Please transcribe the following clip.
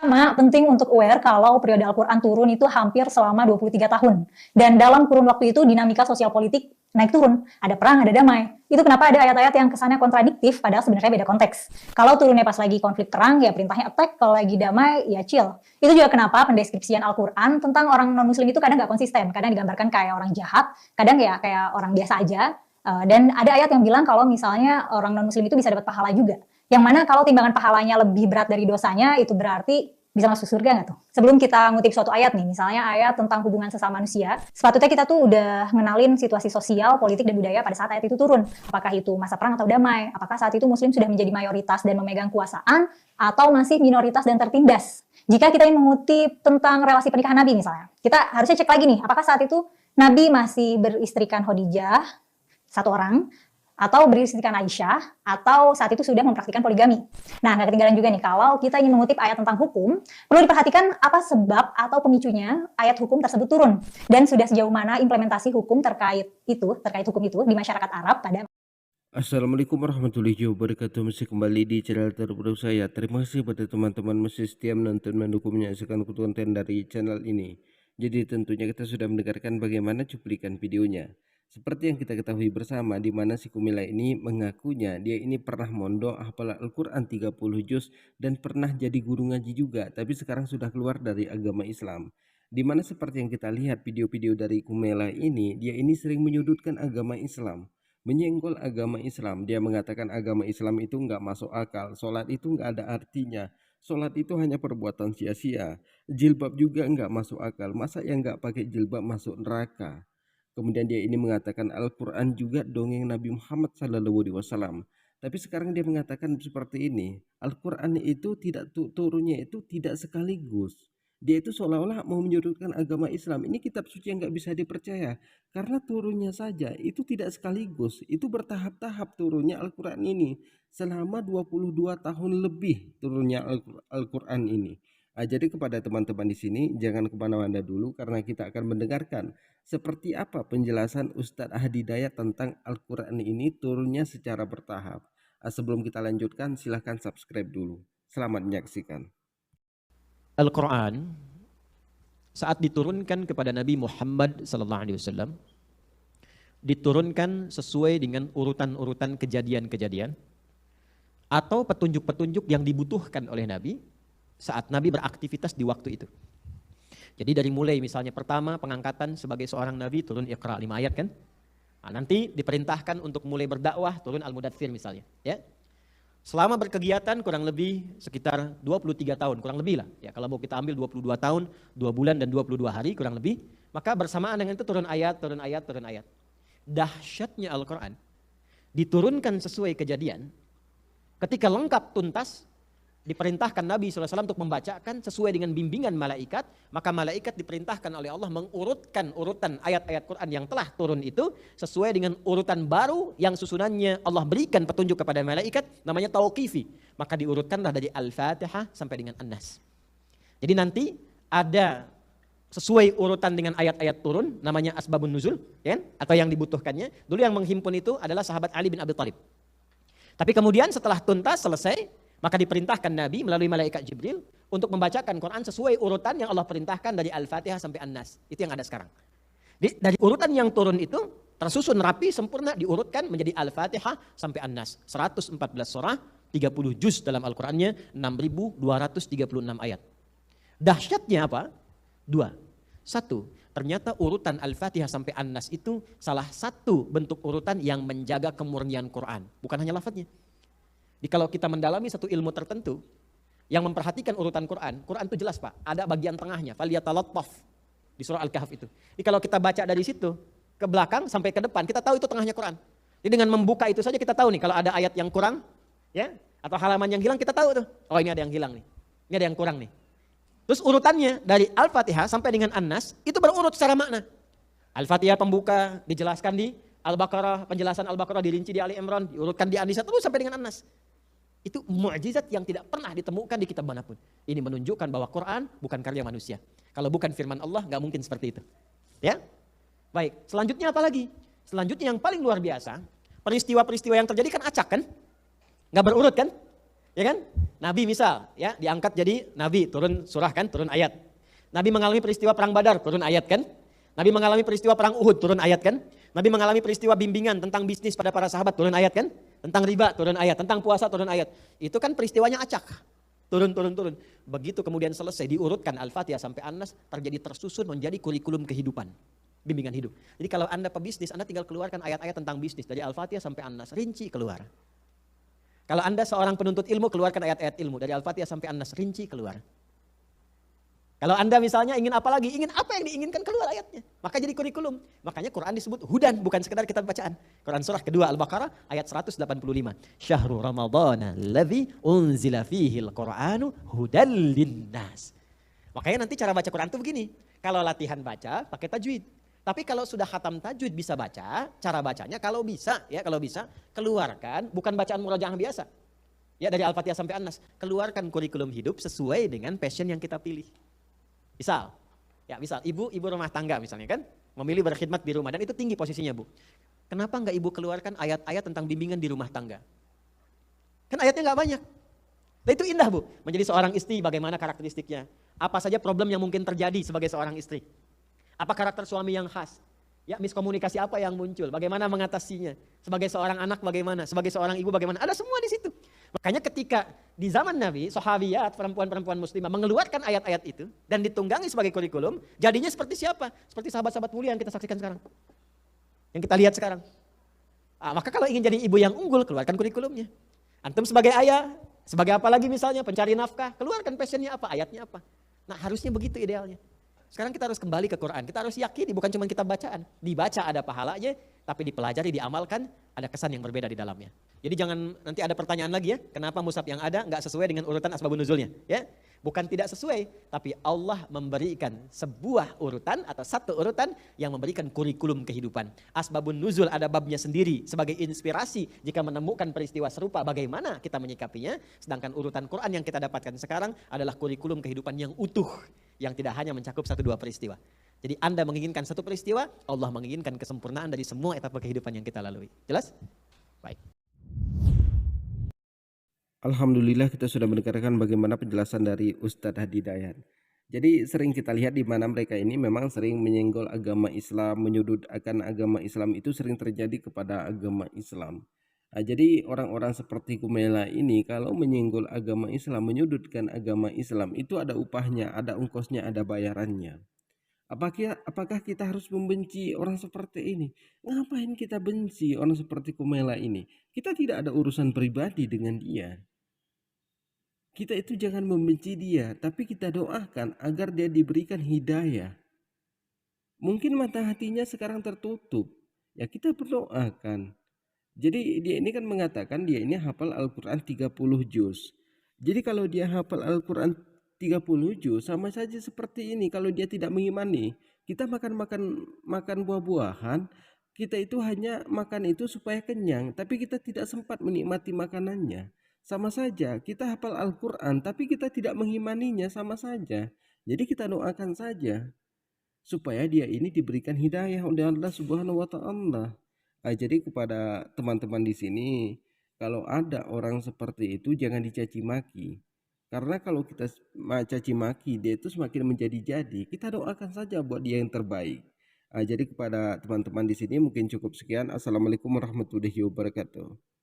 Pertama, penting untuk aware kalau periode Al-Quran turun itu hampir selama 23 tahun. Dan dalam kurun waktu itu dinamika sosial politik naik turun. Ada perang, ada damai. Itu kenapa ada ayat-ayat yang kesannya kontradiktif, padahal sebenarnya beda konteks. Kalau turunnya pas lagi konflik perang, ya perintahnya attack. Kalau lagi damai, ya chill. Itu juga kenapa pendeskripsian Al-Quran tentang orang non-muslim itu kadang nggak konsisten. Kadang digambarkan kayak orang jahat, kadang ya kayak orang biasa aja. Dan ada ayat yang bilang kalau misalnya orang non-muslim itu bisa dapat pahala juga. Yang mana kalau timbangan pahalanya lebih berat dari dosanya, itu berarti bisa masuk surga nggak tuh? Sebelum kita ngutip suatu ayat nih, misalnya ayat tentang hubungan sesama manusia, sepatutnya kita tuh udah ngenalin situasi sosial, politik, dan budaya pada saat ayat itu turun. Apakah itu masa perang atau damai? Apakah saat itu muslim sudah menjadi mayoritas dan memegang kuasaan, atau masih minoritas dan tertindas? Jika kita ingin mengutip tentang relasi pernikahan Nabi misalnya, kita harusnya cek lagi nih, apakah saat itu Nabi masih beristrikan Khadijah, satu orang, atau beristrikan Aisyah, atau saat itu sudah mempraktikkan poligami. Nah, nggak ketinggalan juga nih, kalau kita ingin mengutip ayat tentang hukum, perlu diperhatikan apa sebab atau pemicunya ayat hukum tersebut turun, dan sudah sejauh mana implementasi hukum terkait hukum itu di masyarakat Arab pada. Assalamualaikum warahmatullahi wabarakatuh. Masih kembali di channel terbaru saya. Terima kasih pada teman-teman masih setia menonton, mendukung, menyaksikan konten dari channel ini. Jadi tentunya kita sudah mendengarkan bagaimana cuplikan videonya. Seperti yang kita ketahui bersama, di mana si Kumila ini mengakunya dia ini pernah mondok hafal Al-Quran 30 juz dan pernah jadi guru ngaji juga, tapi sekarang sudah keluar dari agama Islam. Di mana seperti yang kita lihat video-video dari Kumila ini, dia ini sering menyudutkan agama Islam, menyenggol agama Islam. Dia mengatakan agama Islam itu nggak masuk akal, sholat itu nggak ada artinya, sholat itu hanya perbuatan sia-sia, jilbab juga nggak masuk akal, masa yang nggak pakai jilbab masuk neraka. Kemudian dia ini mengatakan Al-Quran juga dongeng Nabi Muhammad SAW. Tapi sekarang dia mengatakan seperti ini, Al-Quran itu tidak turunnya itu tidak sekaligus. Dia itu seolah-olah mau menyudutkan agama Islam. Ini kitab suci yang nggak bisa dipercaya. Karena turunnya saja itu tidak sekaligus. Itu bertahap-tahap turunnya Al-Quran ini. Selama 22 tahun lebih turunnya Al-Quran ini. Jadi kepada teman-teman di sini jangan kemana-mana dulu, karena kita akan mendengarkan seperti apa penjelasan Ustadz Hadi Dayat tentang Al-Quran ini turunnya secara bertahap. Sebelum kita lanjutkan, silahkan subscribe dulu. Selamat menyaksikan. Al-Quran saat diturunkan kepada Nabi Muhammad SAW diturunkan sesuai dengan urutan-urutan kejadian-kejadian atau petunjuk-petunjuk yang dibutuhkan oleh Nabi saat Nabi beraktivitas di waktu itu. Jadi dari mulai misalnya pertama pengangkatan sebagai seorang Nabi turun Iqra 5 ayat kan. Nah, nanti diperintahkan untuk mulai berdakwah turun Al-Mudaththir misalnya. Ya. Selama berkegiatan kurang lebih sekitar 23 tahun, kurang lebih lah. Ya, kalau mau kita ambil 22 tahun, 2 bulan dan 22 hari kurang lebih, maka bersamaan dengan itu turun ayat, turun ayat, turun ayat. Dahsyatnya Al-Quran diturunkan sesuai kejadian. Ketika lengkap tuntas, diperintahkan Nabi SAW untuk membacakan sesuai dengan bimbingan malaikat, maka malaikat diperintahkan oleh Allah mengurutkan urutan ayat-ayat Quran yang telah turun itu sesuai dengan urutan baru yang susunannya Allah berikan petunjuk kepada malaikat, namanya tauqifi. Maka diurutkanlah dari Al-Fatihah sampai dengan An-Nas. Jadi nanti ada sesuai urutan dengan ayat-ayat turun, namanya asbabun nuzul, ya, atau yang dibutuhkannya. Dulu yang menghimpun itu adalah sahabat Ali bin Abi Thalib. Tapi kemudian setelah tuntas, selesai, maka diperintahkan Nabi melalui malaikat Jibril untuk membacakan Quran sesuai urutan yang Allah perintahkan dari Al-Fatihah sampai An-Nas. Itu yang ada sekarang. Dari urutan yang turun itu tersusun rapi, sempurna, diurutkan menjadi Al-Fatihah sampai An-Nas. 114 surah, 30 juz dalam Al-Qurannya, 6.236 ayat. Dahsyatnya apa? 2. 1. Ternyata urutan Al-Fatihah sampai An-Nas itu salah satu bentuk urutan yang menjaga kemurnian Quran. Bukan hanya lafadznya. Jadi kalau kita mendalami satu ilmu tertentu yang memperhatikan urutan Quran, Quran itu jelas Pak, ada bagian tengahnya, faliyatalattaf di surah Al-Kahf itu. Jadi kalau kita baca dari situ ke belakang sampai ke depan, kita tahu itu tengahnya Quran. Jadi dengan membuka itu saja kita tahu nih kalau ada ayat yang kurang, ya, atau halaman yang hilang kita tahu tuh. Oh ini ada yang hilang nih, ini ada yang kurang nih. Terus urutannya dari Al-Fatihah sampai dengan An-Nas itu berurut secara makna. Al-Fatihah pembuka dijelaskan di Al-Baqarah, penjelasan Al-Baqarah dirinci di Ali Imran, diurutkan di An-Nisa terus sampai dengan An-Nas. Itu mukjizat yang tidak pernah ditemukan di kitab manapun. Ini menunjukkan bahwa Quran bukan karya manusia. Kalau bukan firman Allah, nggak mungkin seperti itu. Ya, baik. Selanjutnya apa lagi? Selanjutnya yang paling luar biasa, peristiwa-peristiwa yang terjadi kan acak kan, nggak berurut kan. Ya kan? Nabi misal ya diangkat jadi nabi, turun surah kan, turun ayat. Nabi mengalami peristiwa perang Badar, turun ayat kan? Nabi mengalami peristiwa perang Uhud, turun ayat kan? Nabi mengalami peristiwa bimbingan tentang bisnis pada para sahabat, turun ayat kan? Tentang riba, turun ayat. Tentang puasa, turun ayat. Itu kan peristiwanya acak. Turun, turun, turun. Begitu kemudian selesai diurutkan Al-Fatihah sampai An-Nas, terjadi tersusun menjadi kurikulum kehidupan. Bimbingan hidup. Jadi kalau Anda pebisnis, Anda tinggal keluarkan ayat-ayat tentang bisnis. Dari Al-Fatihah sampai An-Nas, rinci keluar. Kalau Anda seorang penuntut ilmu, keluarkan ayat-ayat ilmu. Dari Al-Fatihah sampai An-Nas, rinci keluar. Kalau Anda misalnya ingin apa lagi, ingin apa yang diinginkan, keluar ayatnya. Maka jadi kurikulum. Makanya Quran disebut hudan, bukan sekedar kitab bacaan. Quran surah kedua Al-Baqarah ayat 185. Syahrul Ramadhana alladzi unzila fihil Qur'anu hudal linnas. Makanya nanti cara baca Quran itu begini. Kalau latihan baca pakai tajwid. Tapi kalau sudah khatam tajwid bisa baca, cara bacanya kalau bisa keluarkan bukan bacaan murojaah biasa. Ya dari Al-Fatihah sampai An-Nas, keluarkan kurikulum hidup sesuai dengan passion yang kita pilih. Misal ibu rumah tangga misalnya kan, memilih berkhidmat di rumah dan itu tinggi posisinya Bu. Kenapa enggak ibu keluarkan ayat-ayat tentang bimbingan di rumah tangga? Kan ayatnya enggak banyak. Nah itu indah Bu, menjadi seorang istri bagaimana karakteristiknya. Apa saja problem yang mungkin terjadi sebagai seorang istri. Apa karakter suami yang khas. Ya miskomunikasi apa yang muncul, bagaimana mengatasinya. Sebagai seorang anak bagaimana, sebagai seorang ibu bagaimana, ada semua di situ. Makanya ketika di zaman Nabi, sahabiyat, perempuan-perempuan muslimah mengeluarkan ayat-ayat itu dan ditunggangi sebagai kurikulum, jadinya seperti siapa? Seperti sahabat-sahabat mulia yang kita saksikan sekarang. Yang kita lihat sekarang. Maka kalau ingin jadi ibu yang unggul, keluarkan kurikulumnya. Antum sebagai ayah, sebagai apa lagi misalnya, pencari nafkah, keluarkan passionnya apa, ayatnya apa. Nah harusnya begitu idealnya. Sekarang kita harus kembali ke Quran, kita harus yakini bukan cuma kitab bacaan. Dibaca ada pahalanya, tapi dipelajari, diamalkan, ada kesan yang berbeda di dalamnya. Jadi jangan nanti ada pertanyaan lagi ya, kenapa mushaf yang ada nggak sesuai dengan urutan asbabun nuzulnya? Ya, bukan tidak sesuai, tapi Allah memberikan sebuah urutan atau satu urutan yang memberikan kurikulum kehidupan. Asbabun nuzul ada babnya sendiri sebagai inspirasi jika menemukan peristiwa serupa bagaimana kita menyikapinya. Sedangkan urutan Quran yang kita dapatkan sekarang adalah kurikulum kehidupan yang utuh, yang tidak hanya mencakup satu dua peristiwa. Jadi Anda menginginkan satu peristiwa, Allah menginginkan kesempurnaan dari semua etapa kehidupan yang kita lalui. Jelas? Baik. Alhamdulillah kita sudah mendengarkan bagaimana penjelasan dari Ustadz Hadi Dayat. Jadi sering kita lihat di mana mereka ini memang sering menyenggol agama Islam, menyudutkan agama Islam, itu sering terjadi kepada agama Islam. Jadi orang-orang seperti Kumela ini kalau menyenggol agama Islam, menyudutkan agama Islam, itu ada upahnya, ada ongkosnya, ada bayarannya. Apakah kita harus membenci orang seperti ini? Ngapain kita benci orang seperti Kumela ini? Kita tidak ada urusan pribadi dengan dia. Kita itu jangan membenci dia, tapi kita doakan agar dia diberikan hidayah. Mungkin mata hatinya sekarang tertutup, ya kita berdoakan. Jadi dia ini kan mengatakan dia ini hafal Al-Quran 30 juz. Jadi kalau dia hafal Al-Quran 30 juz sama saja seperti ini. Kalau dia tidak mengimani, kita makan buah-buahan, kita itu hanya makan itu supaya kenyang, tapi kita tidak sempat menikmati makanannya. Sama saja, kita hafal Al-Quran, tapi kita tidak mengimaninya, sama saja. Jadi kita doakan saja, supaya dia ini diberikan hidayah oleh Allah Subhanahu wa Ta'ala. Jadi kepada teman-teman di sini, kalau ada orang seperti itu jangan dicaci maki. Karena kalau kita caci maki, dia itu semakin menjadi-jadi. Kita doakan saja buat dia yang terbaik. Jadi kepada teman-teman di sini mungkin cukup sekian. Assalamualaikum warahmatullahi wabarakatuh.